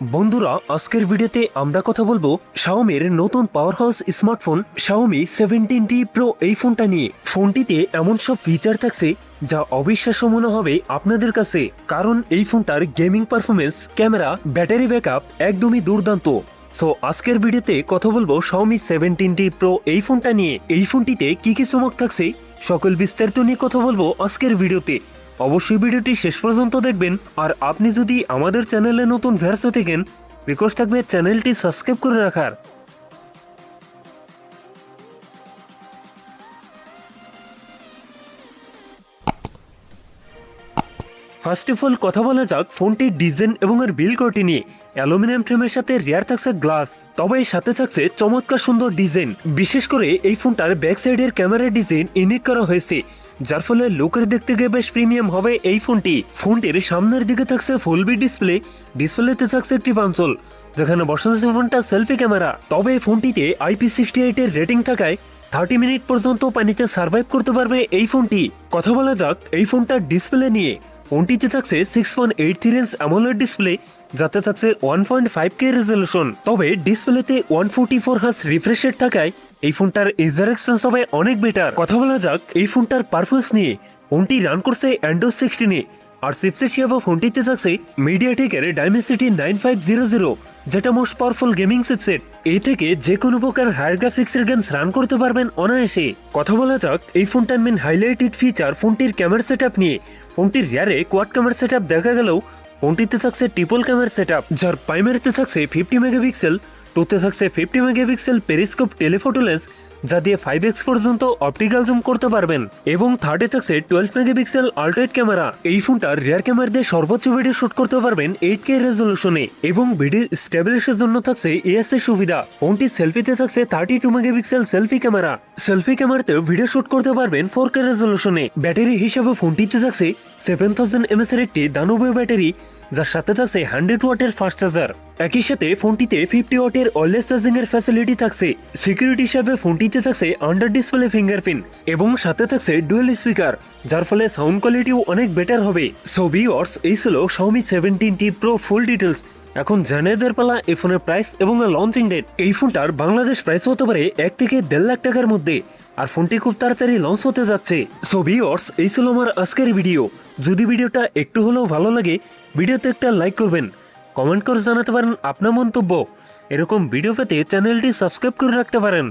বন্ধুরা আজকের ভিডিওতে আমরা কথা বলবো Xiaomiর নতুন power house smartphone Xiaomi 17T Pro এই ফোনটা নিয়ে। ফোনটিতে এমন সব ফিচার থাকছে যা অবিশ্বাস্য মনে হবে আপনাদের কাছে, কারণ এই ফোনটার gaming performance, camera, battery backup একদমই দুর্দান্ত। সো আজকের ভিডিওতে কথা বলবো Xiaomi 17T Pro এই ফোনটা নিয়ে। এই ফোনটিতে কি কি চমক থাকছে সকল বিস্তারিত নিয়ে কথা বলবো আজকের ভিডিওতে। অবশ্যই ভিডিওটি শেষ পর্যন্ত দেখবেন। আর আপনি যদি আমাদের চ্যানেলে নতুন ভিউয়ার্স হয়ে থাকেন, রিকোয়েস্ট থাকবে চ্যানেলটি সাবস্ক্রাইব করে রাখার। ফার্স্ট অফ অল কথা বলা যাক ফোনটির ডিজাইন এবং এর বিল্ড কোয়ালিটি নিয়ে। অ্যালুমিনিয়াম ফ্রেমের সাথে রিয়ার থাকছে গ্লাস, তবে এর সাথে থাকছে চমৎকার সুন্দর ডিজাইন। বিশেষ করে এই ফোনটার ব্যাক সাইডের ক্যামেরার ডিজাইন ইউনিক করা হয়েছে, যার ফলে লুকের দেখতে গিয়ে বেশ প্রিমিয়াম হবে এই ফোনটি। ফোনটির সামনের দিকে থাকছে ফুল বি ডিসপ্লেতে থাকছে একটি পাঞ্চল, যেখানে বসানো আছে ফোনটা সেলফি ক্যামেরা। তবে এই ফোনটিতে IP68 এর রেটিং থাকায় 30 মিনিট পর্যন্ত পানিতে সার্ভাইভ করতে পারবে এই ফোনটি। কথা বলা যাক এই ফোনটার ডিসপ্লে নিয়ে। ফোনটিতে থাকছে 6.83 ইঞ্চ অ্যামোলেড ডিসপ্লে, যাতে থাকছে 1.5K রেজলিউশন। তবে ডিসপ্লেতে 144 হার্জ রিফ্রেশ রেট থাকায় এই ফোনটার ইউজার এক্সপিরিয়েন্স হবে অনেক বেটার। কথা বলা যাক এই ফোনটার পারফরমেন্স নিয়ে। ফোনটি রান করছে অ্যান্ড্রয়েড 16-এ, আর চিপসেট হিসেবে ফোনটিতে থাকছে মিডিয়াটেকের Dimensity 9500, যেটা মোস্ট পাওয়ারফুল গেমিং চিপসেট। এই থেকে যে কোনো প্রকার হায়ার গ্রাফিক্সের গেমস রান করতে পারবেন অনায়াসে। কথা বলা যাক এই ফোনটার মেন হাইলাইটেড ফিচার ফোনটির ক্যামেরা সেটআপ নিয়ে। ফোনটির রিয়ারে কোয়াড ক্যামেরা সেটআপ দেখা গেলেও ফোনটিতে থাকছে ট্রিপল ক্যামেরা সেটআপ, যার প্রাইমারিতে থাকছে 50 মেগাপিক্সেল, টুতে থাকছে 50 মেগাপিক্সেল পেরিস্কোপ টেলিফোটো লেন্স, যা দিয়ে 5x পর্যন্ত অপটিক্যাল জুম করতে পারবেন, এবং থার্ডে থাকছে 12 মেগাপিক্সেল আল্ট্রাওয়াইড ক্যামেরা। এই ফোনটার রিয়ার ক্যামেরা দিয়ে সর্বোচ্চ ভিডিও শুট করতে পারবেন 8K রেজলিউশনে, এবং ভিডিও স্টেবিলাইজেশনের জন্য থাকছে ASA সুবিধা। ফোনটির সেলফিতে থাকছে 32 মেগাপিক্সেল সেলফি ক্যামেরা। সেলফি ক্যামেরাতেও ভিডিও শুট করতে পারবেন 4K রেজলিউশনে। ব্যাটারি হিসেবে ফোনটিতে থাকছে 7000 mAh এর একটি দানবীয় ব্যাটারি, যার সাথে থাকছে 100 ওয়াটের ফাস্ট চার্জার। একই সাথে ফোনটিতে 50 ওয়াটের ওয়্যারলেস চার্জিং এর ফ্যাসিলিটি থাকছে। সিকিউরিটি হিসেবে ফোনটিতে থাকছে আন্ডার ডিসপ্লে ফিঙ্গারপ্রিন্ট, এবং সাথে থাকছে ডুয়েল স্পিকার, যার ফলে সাউন্ড কোয়ালিটিও অনেক বেটার হবে। সো ভিউয়ার্স, এই ছিল Xiaomi 17T Pro full details. এখন জানিয়ে পালা এই ফোনের প্রাইস এবং লঞ্চিং ডেট। এই ফোনটার বাংলাদেশ প্রাইস হতে পারে 1 থেকে 1.5 লাখ টাকার মধ্যে, আর ফোনটি খুব তাড়াতাড়ি লঞ্চ হতে যাচ্ছে। সো ভিউয়ার্স, এই ছিল আমার আজকের ভিডিও। যদি ভিডিওটা একটু হলেও ভালো লাগে, ভিডিওতে একটা লাইক করবেন, কমেন্ট করে জানাতে পারেন আপনার মন্তব্য। এরকম ভিডিও পেতে চ্যানেলটি সাবস্ক্রাইব করে রাখতে পারেন।